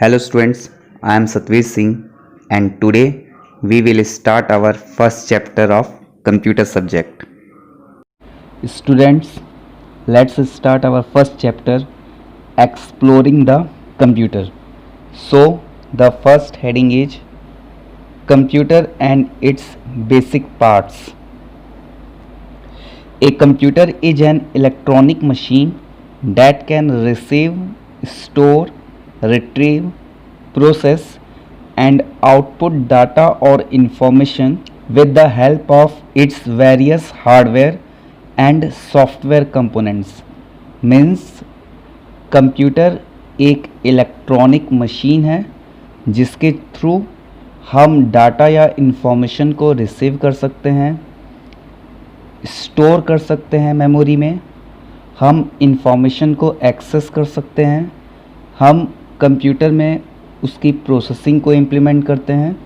Hello students, I am Satvesh Singh and today we will start our first chapter of computer subject. Students, let's start our first chapter, exploring the computer. So, the first heading is computer and its basic parts. A computer is an electronic machine that can receive, store, retrieve, process and output data or information with the help of its various hardware and software components. Means computer एक electronic machine है जिसके through हम data या information को receive कर सकते हैं, store कर सकते हैं मेमोरी में, हम इन्फॉर्मेशन को एक्सेस कर सकते हैं, हम कंप्यूटर में उसकी प्रोसेसिंग को इम्प्लीमेंट करते हैं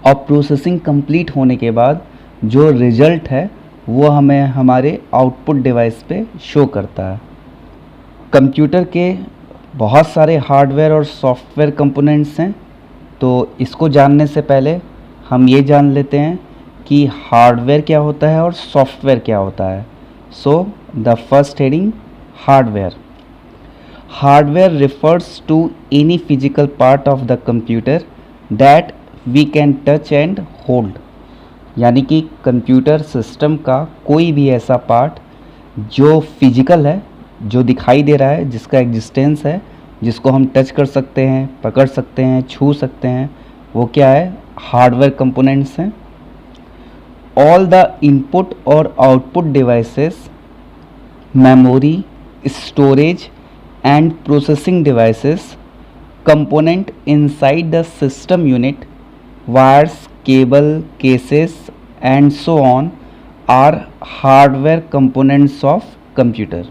और प्रोसेसिंग कंप्लीट होने के बाद जो रिज़ल्ट है वो हमें हमारे आउटपुट डिवाइस पे शो करता है. कंप्यूटर के बहुत सारे हार्डवेयर और सॉफ्टवेयर कंपोनेंट्स हैं, तो इसको जानने से पहले हम ये जान लेते हैं कि हार्डवेयर क्या होता है और सॉफ्टवेयर क्या होता है. So the first heading, hardware. Hardware refers to any physical part of the computer that we can touch and hold. यानी कि कंप्यूटर सिस्टम का कोई भी ऐसा पार्ट जो फिजिकल है, जो दिखाई दे रहा है, जिसका एग्जिस्टेंस है, जिसको हम टच कर सकते हैं, पकड़ सकते हैं, छू सकते हैं, वो क्या है? हार्डवेयर कंपोनेंट्स हैं. ऑल द इनपुट और output devices, memory, storage and processing devices, component inside the system unit, wires, cable, cases and so on are hardware components of computer.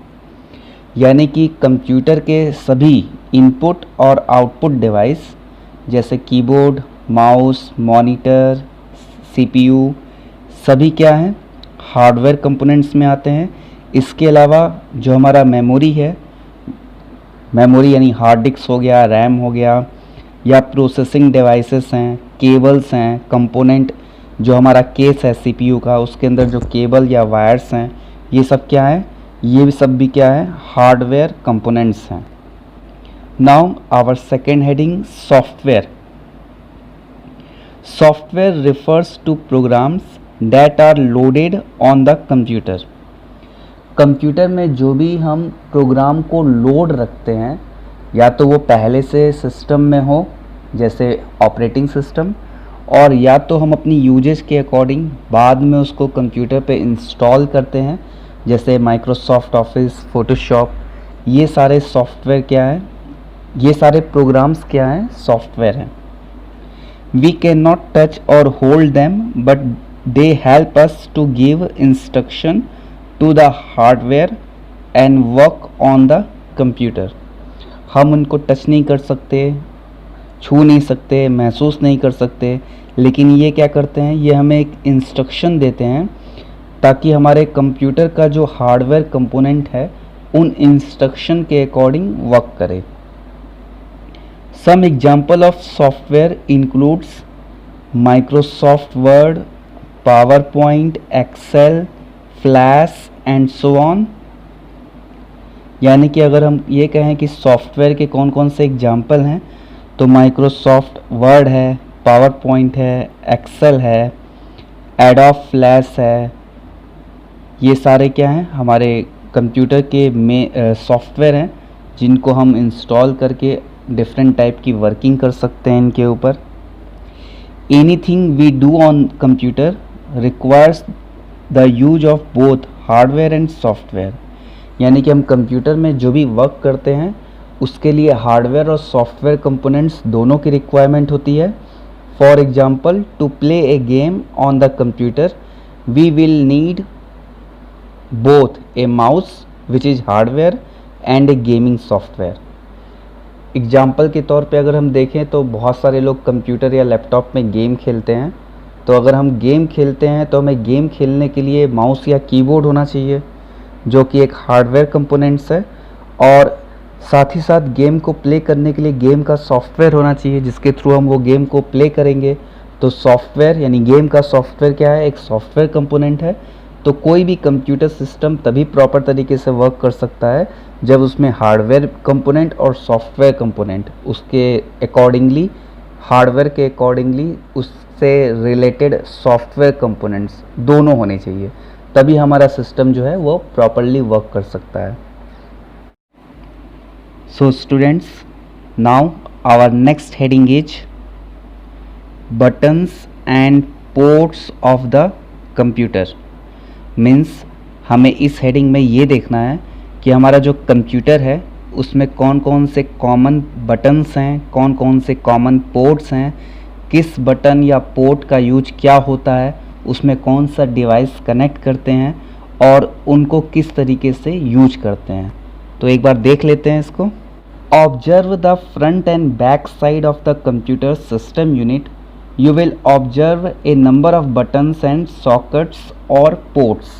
यानी कि कंप्यूटर के सभी इनपुट और आउटपुट डिवाइस जैसे keyboard, mouse, monitor, CPU, सभी क्या हैं? Hardware components में आते हैं. इसके अलावा जो हमारा मेमोरी है, मेमोरी यानी हार्ड डिस्क हो गया, रैम हो गया, या प्रोसेसिंग डिवाइसेस हैं, केबल्स हैं, कंपोनेंट जो हमारा केस है सीपीयू का, उसके अंदर जो केबल या वायर्स हैं, ये सब क्या है? ये सब भी क्या है? हार्डवेयर कंपोनेंट्स हैं. Now our second heading, software. Software refers to programs that are loaded on the computer. Computer में जो भी हम प्रोग्राम को लोड रखते हैं, या तो वो पहले से सिस्टम में हो जैसे ऑपरेटिंग सिस्टम, और या तो हम अपनी यूजेज के अकॉर्डिंग बाद में उसको कंप्यूटर पे इंस्टॉल करते हैं जैसे माइक्रोसॉफ्ट ऑफिस, फोटोशॉप. ये सारे सॉफ्टवेयर क्या है? ये सारे प्रोग्राम्स क्या हैं? सॉफ्टवेयर हैं. वी कैन नॉट टच और hold them but they help us to give instruction to the hardware and work on the computer. हम उनको टच नहीं कर सकते, छू नहीं सकते, महसूस नहीं कर सकते, लेकिन ये क्या करते हैं? ये हमें एक इंस्ट्रक्शन देते हैं ताकि हमारे कंप्यूटर का जो हार्डवेयर कंपोनेंट है उन इंस्ट्रक्शन के अकॉर्डिंग वर्क करे. Some example of software includes Microsoft Word, PowerPoint, Excel, Flash and so on. यानी कि अगर हम ये कहें कि सॉफ्टवेयर के कौन कौन से एग्जाम्पल हैं, तो माइक्रोसॉफ्ट वर्ड है, पावर पॉइंट है, एक्सेल है, एडोब फ्लैश है. ये सारे क्या हैं? हमारे कंप्यूटर के में सॉफ्टवेयर हैं जिनको हम इंस्टॉल करके डिफरेंट टाइप की वर्किंग कर सकते हैं इनके ऊपर. Anything we do on computer requires the use of both hardware and software. यानी कि हम कंप्यूटर में जो भी वर्क करते हैं उसके लिए हार्डवेयर और सॉफ्टवेयर कंपोनेंट्स दोनों की रिक्वायरमेंट होती है. For example, to play a game on the computer we will need both a mouse which is hardware and a gaming software. Example के तौर पे अगर हम देखें तो बहुत सारे लोग कंप्यूटर या लैपटॉप में गेम खेलते हैं. तो अगर हम गेम खेलते हैं तो हमें गेम खेलने के लिए माउस या कीबोर्ड होना चाहिए जो कि एक हार्डवेयर कंपोनेंट्स है. और साथ ही साथ गेम को प्ले करने के लिए गेम का सॉफ्टवेयर होना चाहिए जिसके थ्रू हम वो गेम को प्ले करेंगे। तो सॉफ्टवेयर यानी गेम का सॉफ्टवेयर क्या है, एक सॉफ्टवेयर कंपोनेंट है। तो कोई भी कंप्यूटर सिस्टम तभी प्रॉपर तरीके से वर्क कर सकता है जब उसमें हार्डवेयर कंपोनेंट और सॉफ्टवेयर कंपोनेंट उसके अकॉर्डिंगली, हार्डवेयर के अकॉर्डिंगली उससे रिलेटेड सॉफ्टवेयर कंपोनेंट्स दोनों होने चाहिए, तभी हमारा सिस्टम जो है वो प्रॉपरली वर्क कर सकता है। So students, now our next heading is buttons and ports of the computer। Means हमें इस हेडिंग में ये देखना है कि हमारा जो कंप्यूटर है उसमें कौन कौन से कॉमन बटन्स हैं, कौन कौन से कॉमन पोर्ट्स हैं, किस बटन या पोर्ट का यूज क्या होता है, उसमें कौन सा डिवाइस कनेक्ट करते हैं और उनको किस तरीके से यूज करते हैं। तो एक बार देख लेते हैं इसको। Observe the front end back side of the computer system unit, you will observe a number of buttons and sockets और ports।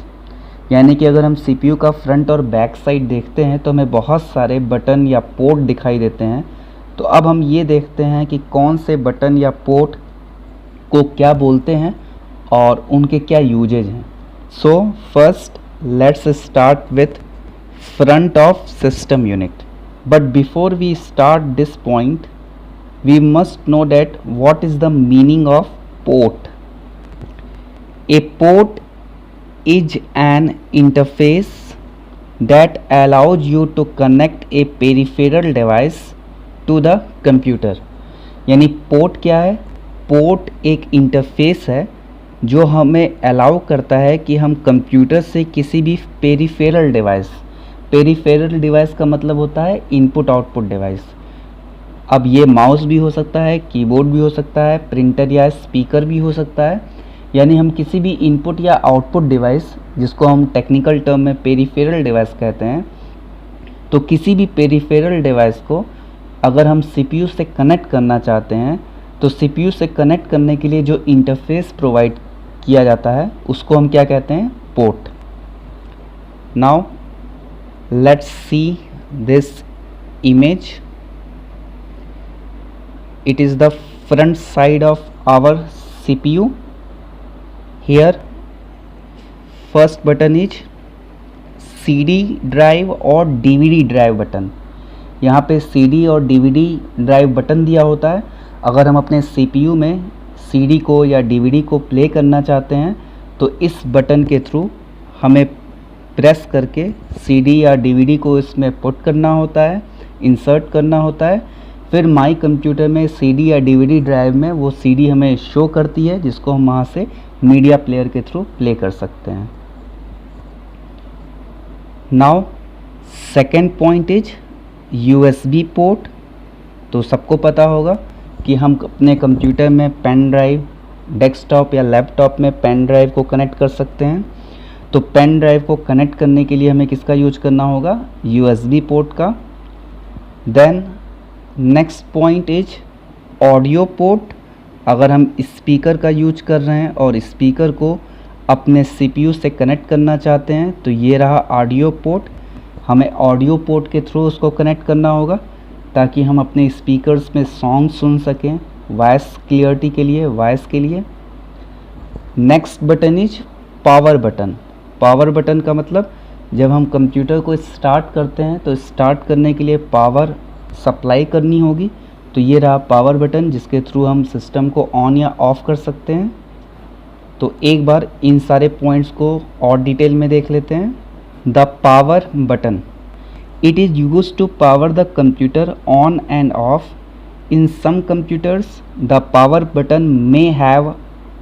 यानी कि अगर हम CPU का फ्रंट और बैक साइड देखते हैं तो हमें बहुत सारे बटन या पोर्ट दिखाई देते हैं। तो अब हम ये देखते हैं कि कौन से बटन या पोर्ट को क्या बोलते हैं और उनके क्या यूजेज हैं। So first let's start with front of system unit. But before we start this point we must know that what is the meaning of port. A port is an interface that allows you to connect a peripheral device to the computer। यानी port क्या है? Port एक interface है जो हमें allow करता है कि हम कंप्यूटर से किसी भी पेरिफेरल डिवाइस, पेरिफेरल डिवाइस का मतलब होता है इनपुट आउटपुट डिवाइस। अब ये माउस भी हो सकता है, कीबोर्ड भी हो सकता है, प्रिंटर या स्पीकर भी हो सकता है। यानी हम किसी भी इनपुट या आउटपुट डिवाइस, जिसको हम टेक्निकल टर्म में पेरिफेरल डिवाइस कहते हैं, तो किसी भी पेरिफेरल डिवाइस को अगर हम CPU से कनेक्ट करना चाहते हैं तो CPU से कनेक्ट करने के लिए जो इंटरफेस प्रोवाइड किया जाता है उसको हम क्या कहते हैं? Port. Now let's see this image. It is the front side of our CPU. Here first button is CD drive और DVD ड्राइव बटन। यहाँ पे CD और DVD ड्राइव बटन दिया होता है। अगर हम अपने CPU में CD को या DVD को प्ले करना चाहते हैं तो इस बटन के थ्रू हमें प्रेस करके CD या DVD को इसमें पुट करना होता है, इंसर्ट करना होता है। फिर माई कंप्यूटर में CD या DVD ड्राइव में वो CD हमें शो करती है जिसको हम वहाँ से मीडिया प्लेयर के थ्रू प्ले कर सकते हैं। Now second point is USB port. तो सबको पता होगा कि हम अपने कंप्यूटर में पेन ड्राइव, डेस्कटॉप या लैपटॉप में पेन ड्राइव को कनेक्ट कर सकते हैं। तो पेन ड्राइव को कनेक्ट करने के लिए हमें किसका यूज करना होगा? USB पोर्ट का। Then next point is audio port. अगर हम स्पीकर का यूज कर रहे हैं और स्पीकर को अपने CPU से कनेक्ट करना चाहते हैं तो ये रहा ऑडियो पोर्ट। हमें ऑडियो पोर्ट के थ्रू उसको कनेक्ट करना होगा ताकि हम अपने स्पीकर्स में सॉन्ग सुन सकें, वॉइस क्लियरिटी के लिए, वॉइस के लिए। Next button is power button. Power button का मतलब जब हम कंप्यूटर को स्टार्ट करते हैं तो स्टार्ट करने के लिए पावर सप्लाई करनी होगी। तो ये रहा पावर बटन जिसके थ्रू हम सिस्टम को ऑन या ऑफ कर सकते हैं। तो एक बार इन सारे पॉइंट्स को और डिटेल में देख लेते हैं। The power button, it is used to power the computer on and off. In some computers the power button may have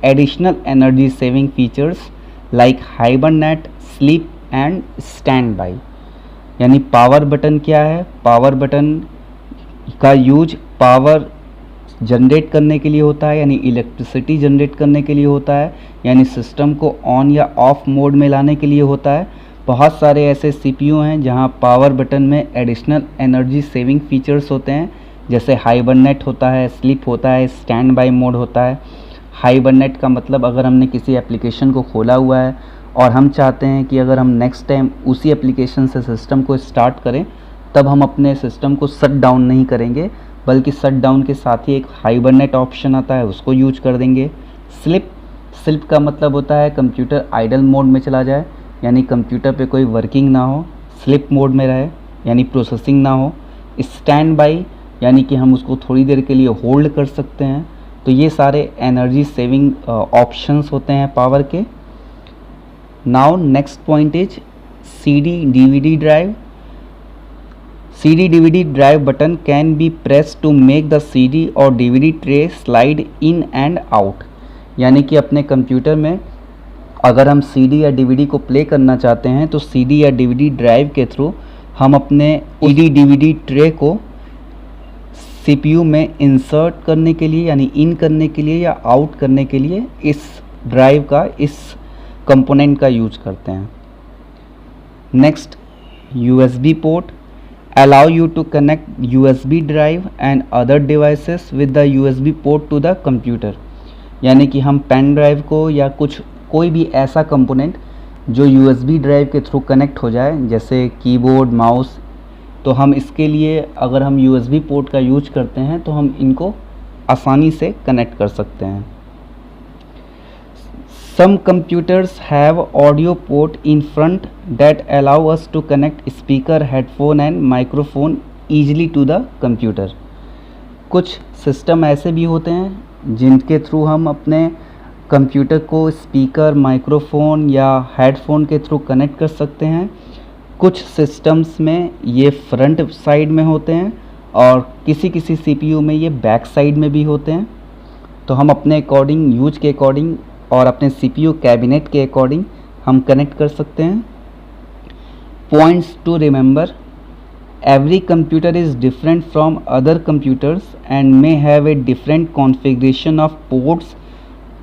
additional energy saving features like hibernate, sleep and standby. यानी power button क्या है? Power button का use power generate करने के लिए होता है, यानी इलेक्ट्रिसिटी जनरेट करने के लिए होता है, यानी सिस्टम को ऑन या ऑफ मोड में लाने के लिए होता है। बहुत सारे ऐसे CPU हैं जहां पावर बटन में एडिशनल एनर्जी सेविंग फीचर्स होते हैं, जैसे हाइबरनेट होता है, स्लीप होता है, स्टैंड बाय मोड होता है। हाइबरनेट का मतलब अगर हमने किसी एप्लीकेशन को खोला हुआ है और हम चाहते हैं कि अगर हम नेक्स्ट टाइम उसी एप्लीकेशन से सिस्टम को स्टार्ट करें तब हम अपने सिस्टम को शट डाउन नहीं करेंगे, बल्कि शट डाउन के साथ ही एक हाइबरनेट ऑप्शन आता है, उसको यूज कर देंगे। स्लिप का मतलब होता है कंप्यूटर आइडल मोड में चला जाए, यानी कंप्यूटर पे कोई वर्किंग ना हो, स्लिप मोड में रहे, यानी प्रोसेसिंग ना हो। स्टैंड बाई, यानी कि हम उसको थोड़ी देर के लिए होल्ड कर सकते हैं। तो ये सारे एनर्जी सेविंग ऑप्शंस होते हैं पावर के। Now next point is CD DVD drive. CD DVD drive button can be pressed to make the CD or DVD tray slide in and out। यानी कि अपने कंप्यूटर में अगर हम CD या DVD को प्ले करना चाहते हैं तो CD या DVD ड्राइव के थ्रू हम अपने CD DVD ट्रे को CPU में इंसर्ट करने के लिए, यानी इन करने के लिए या आउट करने के लिए इस ड्राइव का, इस कंपोनेंट का यूज करते हैं। Next, USB port allow you to connect USB drive and other devices with the USB port to the computer। यानी कि हम पेन ड्राइव को या कोई भी ऐसा कंपोनेंट जो USB ड्राइव के थ्रू कनेक्ट हो जाए, जैसे कीबोर्ड, माउस, तो हम इसके लिए अगर हम USB पोर्ट का यूज करते हैं तो हम इनको आसानी से कनेक्ट कर सकते हैं। Some computers have audio port in front that allow us to connect speaker, headphone and microphone easily to the computer। कुछ सिस्टम ऐसे भी होते हैं जिनके थ्रू हम अपने कंप्यूटर को स्पीकर, माइक्रोफोन या हेडफोन के थ्रू कनेक्ट कर सकते हैं। कुछ सिस्टम्स में ये फ्रंट साइड में होते हैं और किसी CPU में ये बैक साइड में भी होते हैं। तो हम अपने अकॉर्डिंग, यूज के अकॉर्डिंग और अपने CPU कैबिनेट के अकॉर्डिंग हम कनेक्ट कर सकते हैं। Points to remember, every computer is different from other computers and may have a different configuration of ports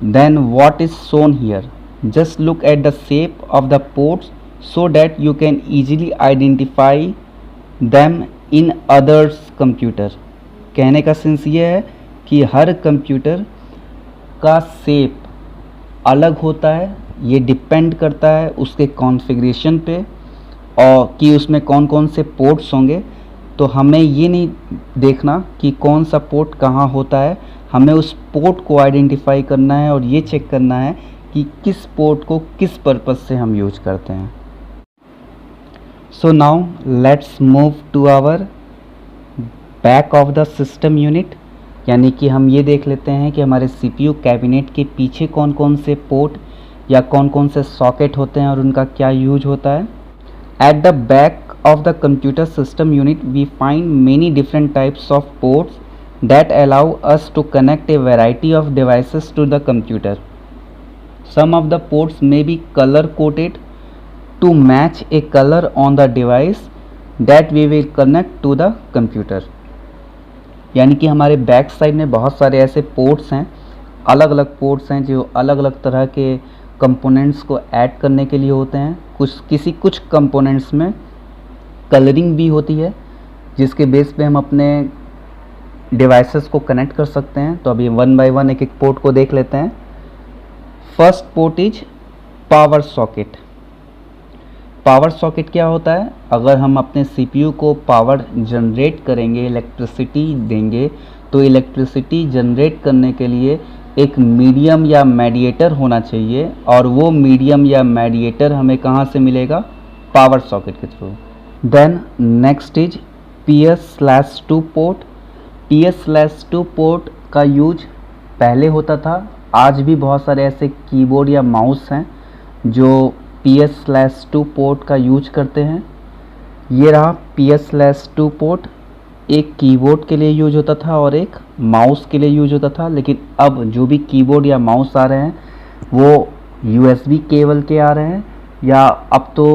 then what is shown here. Just look at the shape of the ports so that you can easily identify them in others computer. कहने का sense ये है कि हर computer का shape अलग होता है, ये डिपेंड करता है उसके कॉन्फ़िगरेशन पे और कि उसमें कौन कौन से पोर्ट्स होंगे। तो हमें ये नहीं देखना कि कौन सा पोर्ट कहाँ होता है, हमें उस पोर्ट को आइडेंटिफाई करना है और ये चेक करना है कि किस पोर्ट को किस पर्पस से हम यूज करते हैं। So now let's move to our back of the system unit, यानी कि हम ये देख लेते हैं कि हमारे CPU कैबिनेट के पीछे कौन कौन से पोर्ट या कौन कौन से सॉकेट होते हैं और उनका क्या यूज होता है। At the back of the computer system unit we find many different types of ports that allow us to connect a variety of devices to the computer. Some of the ports may be colour coded to match a colour on the device that we will connect to the computer. यानी कि हमारे back side में बहुत सारे ऐसे ports हैं, अलग अलग पोर्ट्स हैं जो अलग अलग तरह के कंपोनेंट्स को ऐड करने के लिए होते हैं। कुछ कंपोनेंट्स में कलरिंग भी होती है जिसके बेस पे हम अपने डिवाइसेस को कनेक्ट कर सकते हैं। तो अभी वन बाय वन एक एक पोर्ट को देख लेते हैं। First port is power socket. Power socket क्या होता है? अगर हम अपने CPU को पावर जनरेट करेंगे, इलेक्ट्रिसिटी देंगे, तो इलेक्ट्रिसिटी जनरेट करने के लिए एक मीडियम या मेडिएटर होना चाहिए और वो मीडियम या मेडिएटर हमें कहाँ से मिलेगा? पावर सॉकेट के through. Then next is PS/2 port. PS/2 port का यूज पहले होता था, आज भी बहुत सारे ऐसे कीबोर्ड या माउस हैं जो PS/2 पोर्ट का यूज करते हैं। ये रहा PS/2 पोर्ट, एक कीबोर्ड के लिए यूज होता था और एक माउस के लिए यूज होता था। लेकिन अब जो भी कीबोर्ड या माउस आ रहे हैं वो USB केबल के आ रहे हैं या अब तो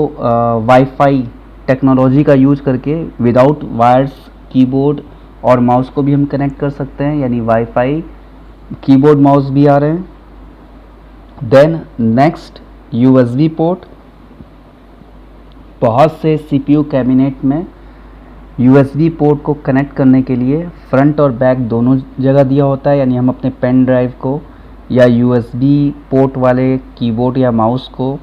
वाईफाई टेक्नोलॉजी का यूज करके विदाउट वायर्स कीबोर्ड और माउस को भी हम कनेक्ट कर सकते हैं, यानी वाईफाई कीबोर्ड माउस भी आ रहे हैं। Then next USB port. बहुत से CPU कैबिनेट में USB पोर्ट को कनेक्ट करने के लिए फ्रंट और बैक दोनों जगह दिया होता है, यानी हम अपने पेन ड्राइव को या USB पोर्ट वाले कीबोर्ड या माउस को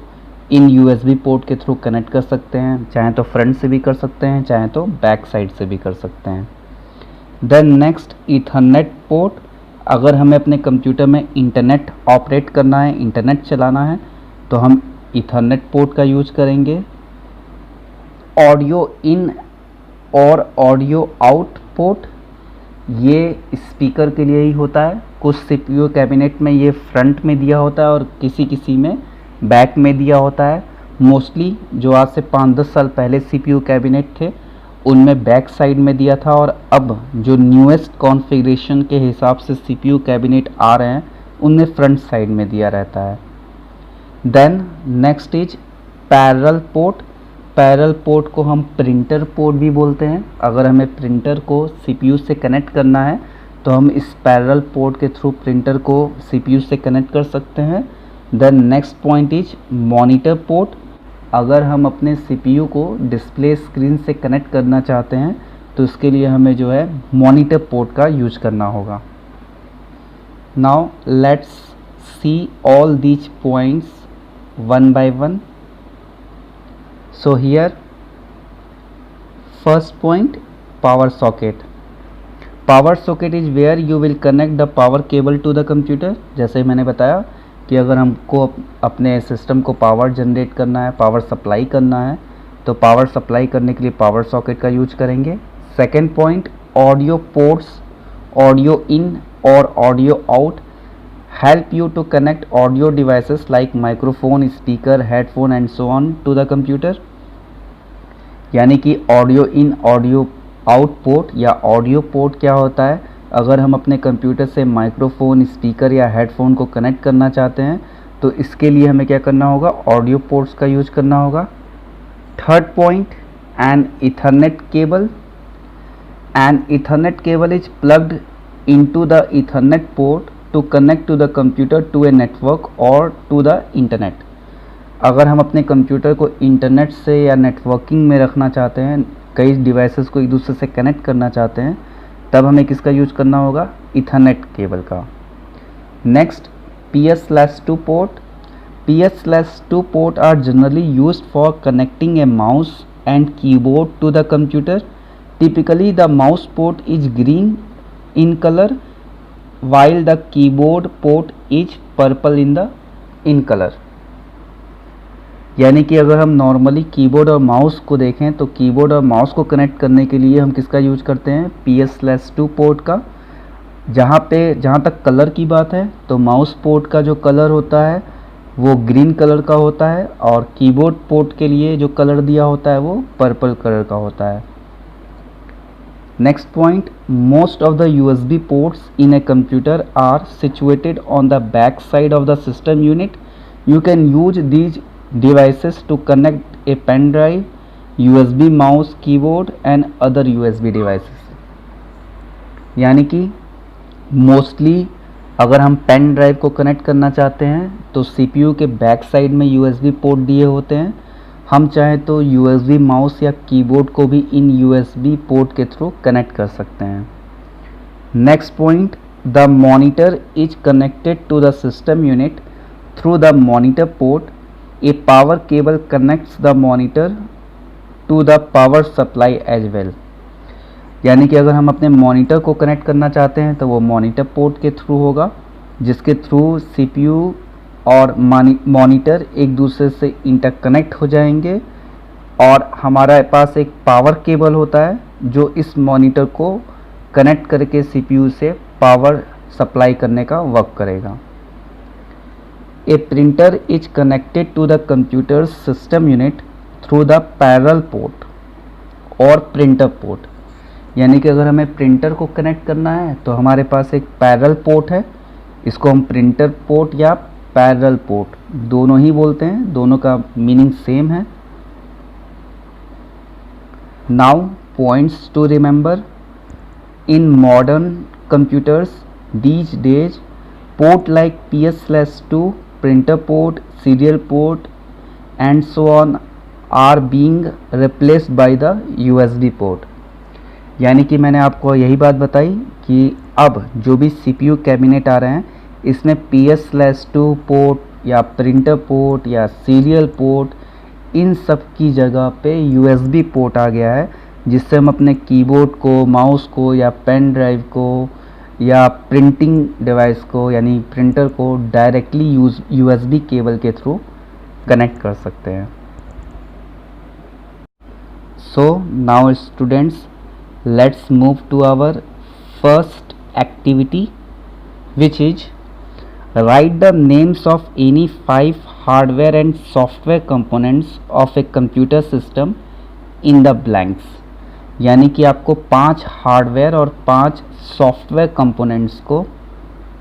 इन USB पोर्ट के थ्रू कनेक्ट कर सकते हैं, चाहे तो फ्रंट से भी कर सकते हैं, चाहे तो बैक साइड से भी कर सकते हैं। देन नेक्स्ट ईथरनेट पोर्ट, अगर हमें अपने कंप्यूटर में इंटरनेट ऑपरेट करना है, इंटरनेट चलाना है, तो हम ईथरनेट पोर्ट का यूज करेंगे। ऑडियो इन और ऑडियो आउट पोर्ट, ये स्पीकर के लिए ही होता है। कुछ CPU कैबिनेट में ये फ्रंट में दिया होता है और किसी में बैक में दिया होता है। मोस्टली जो आज से 5-10 साल पहले CPU कैबिनेट थे उनमें बैक साइड में दिया था, और अब जो न्यूएस्ट कॉन्फ़िगरेशन के हिसाब से CPU कैबिनेट आ रहे हैं उनमें फ्रंट साइड में दिया रहता है। Then next is parallel port. Parallel port को हम प्रिंटर पोर्ट भी बोलते हैं। अगर हमें प्रिंटर को CPU से कनेक्ट करना है तो हम इस पैरेलल पोर्ट के थ्रू प्रिंटर को CPU से कनेक्ट कर सकते हैं। Then next point is monitor port. अगर हम अपने CPU को डिस्प्ले स्क्रीन से कनेक्ट करना चाहते हैं तो इसके लिए हमें जो है मॉनिटर पोर्ट का यूज करना होगा। Now let's see all these points one by one. So here first point, power socket. Power socket is where you will connect the power cable to the computer। जैसे मैंने बताया कि अगर हमको अपने सिस्टम को पावर जनरेट करना है, पावर सप्लाई करना है, तो पावर सप्लाई करने के लिए पावर सॉकेट का यूज करेंगे। Second point, audio ports, audio in और audio out help you to connect audio devices like microphone, speaker, headphone and so on to the computer। यानी कि audio in audio out port या audio port क्या होता है, अगर हम अपने कंप्यूटर से माइक्रोफोन, स्पीकर या हेडफोन को कनेक्ट करना चाहते हैं तो इसके लिए हमें क्या करना होगा, ऑडियो पोर्ट्स का यूज करना होगा। Third point, an Ethernet cable. An Ethernet cable is plugged into the Ethernet port to connect to the computer to a network or to the internet। अगर हम अपने कंप्यूटर को इंटरनेट से या networking में रखना चाहते हैं, कई डिवाइसेस को एक दूसरे से कनेक्ट करना चाहते हैं, तब हमें किसका यूज करना होगा, ईथरनेट केबल का। Next, PS/2 port. PS/2 port are generally used for connecting a mouse and keyboard to the computer. Typically the mouse port is green in color while the keyboard port is purple in color। यानी कि अगर हम normally keyboard और mouse को देखें तो keyboard और mouse को कनेक्ट करने के लिए हम किसका यूज करते हैं, PS/2 पोर्ट का। जहाँ तक कलर की बात है तो माउस पोर्ट का जो कलर होता है वो ग्रीन कलर का होता है और कीबोर्ड पोर्ट के लिए जो कलर दिया होता है वो पर्पल कलर का होता है। Next point, most of the USB ports in a computer are situated on the back side of the system unit. You can use these devices to connect a pen drive, USB mouse, keyboard and other USB devices। यानी कि mostly अगर हम pen drive को connect करना चाहते हैं तो CPU के बैक साइड में USB पोर्ट दिए होते हैं। हम चाहें तो USB माउस या कीबोर्ड को भी इन USB पोर्ट के थ्रू कनेक्ट कर सकते हैं। Next point, the monitor is connected to the system unit through the monitor port. A power cable connects the monitor to the power supply as well। यानी कि अगर हम अपने मॉनिटर को कनेक्ट करना चाहते हैं तो वो मॉनिटर पोर्ट के थ्रू होगा, जिसके थ्रू CPU और मॉनिटर एक दूसरे से इंटरकनेक्ट हो जाएंगे और हमारे पास एक पावर केबल होता है जो इस मॉनिटर को कनेक्ट करके CPU से पावर सप्लाई करने का वर्क करेगा। A printer is connected to the computer's system unit through the parallel port और printer port। यानी कि अगर हमें प्रिंटर को कनेक्ट करना है तो हमारे पास एक पैरेलल पोर्ट है, इसको हम प्रिंटर पोर्ट या पैरेलल पोर्ट दोनों ही बोलते हैं, दोनों का मीनिंग सेम है। Now points to remember, in modern computers these days port like PS/2, printer port, serial port and so on are being replaced by the USB port। यानी कि मैंने आपको यही बात बताई कि अब जो भी CPU कैबिनेट आ रहे हैं इसमें PS/2 पोर्ट, या प्रिंटर पोर्ट या सीरियल पोर्ट, इन सब की जगह पे USB पोर्ट आ गया है, जिससे हम अपने कीबोर्ड को, माउस को या पेन ड्राइव को या प्रिंटिंग डिवाइस को यानी प्रिंटर को डायरेक्टली USB केबल के थ्रू कनेक्ट कर सकते हैं। So now students, let's move to our first activity, which is write the names of any 5 hardware and software components of a computer system in the blanks। यानी कि आपको 5 hardware और 5 software components को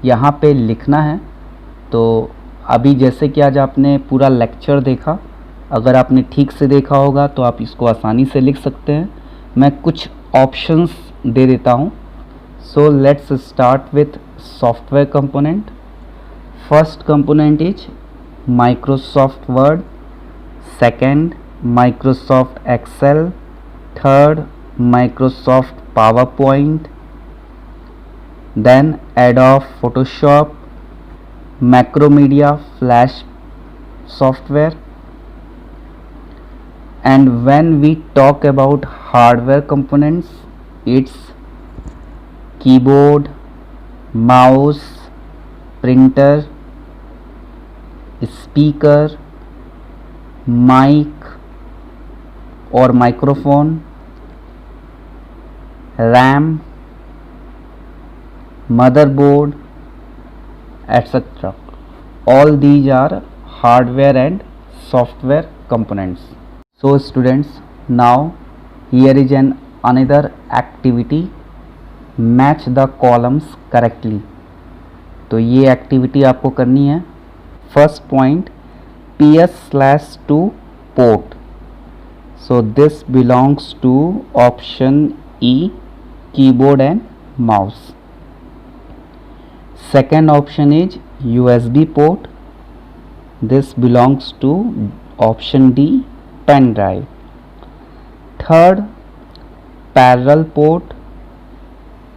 यहाँ पे लिखना है। तो अभी जैसे कि आज आपने पूरा लेक्चर देखा, अगर आपने ठीक से देखा होगा तो आप इसको आसानी से लिख सकते हैं। मैं कुछ ऑप्शंस दे देता हूँ। So let's start with software component. First component is Microsoft Word, second Microsoft Excel, third Microsoft PowerPoint, then Adobe Photoshop, Macromedia Flash software. And when we talk about hardware components, it's keyboard, mouse, printer, speaker, mic or microphone, RAM, motherboard, etc. All these are hardware and software components. So students, now here is another activity, match the columns correctly। तो ये activity आपको करनी है। First point, PS/2 port, so this belongs to option E, keyboard and mouse. Second option is USB port, this belongs to option D, pen drive। Third, parallel port,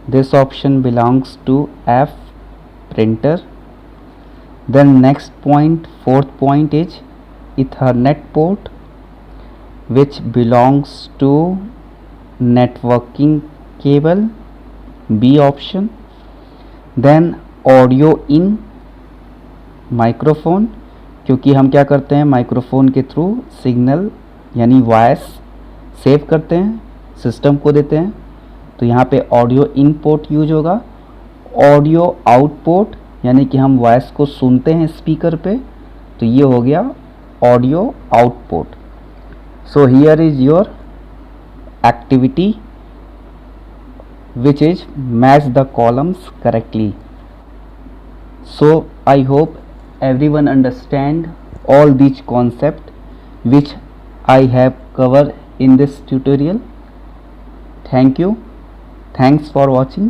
this option belongs to F, printer। Then next point, fourth point is Ethernet port, which belongs to networking cable, B option। Then audio in, microphone, क्योंकि हम क्या करते हैं, microphone के through signal यानी voice save करते हैं, system को देते हैं। तो यहाँ पे ऑडियो इन पोर्ट यूज होगा। ऑडियो आउटपुट यानी कि हम वॉइस को सुनते हैं स्पीकर पे, तो ये हो गया audio output. So here is your activity which is match the columns correctly। So I hope everyone understand all these concepts which I have covered in this tutorial। Thank you, thanks for watching।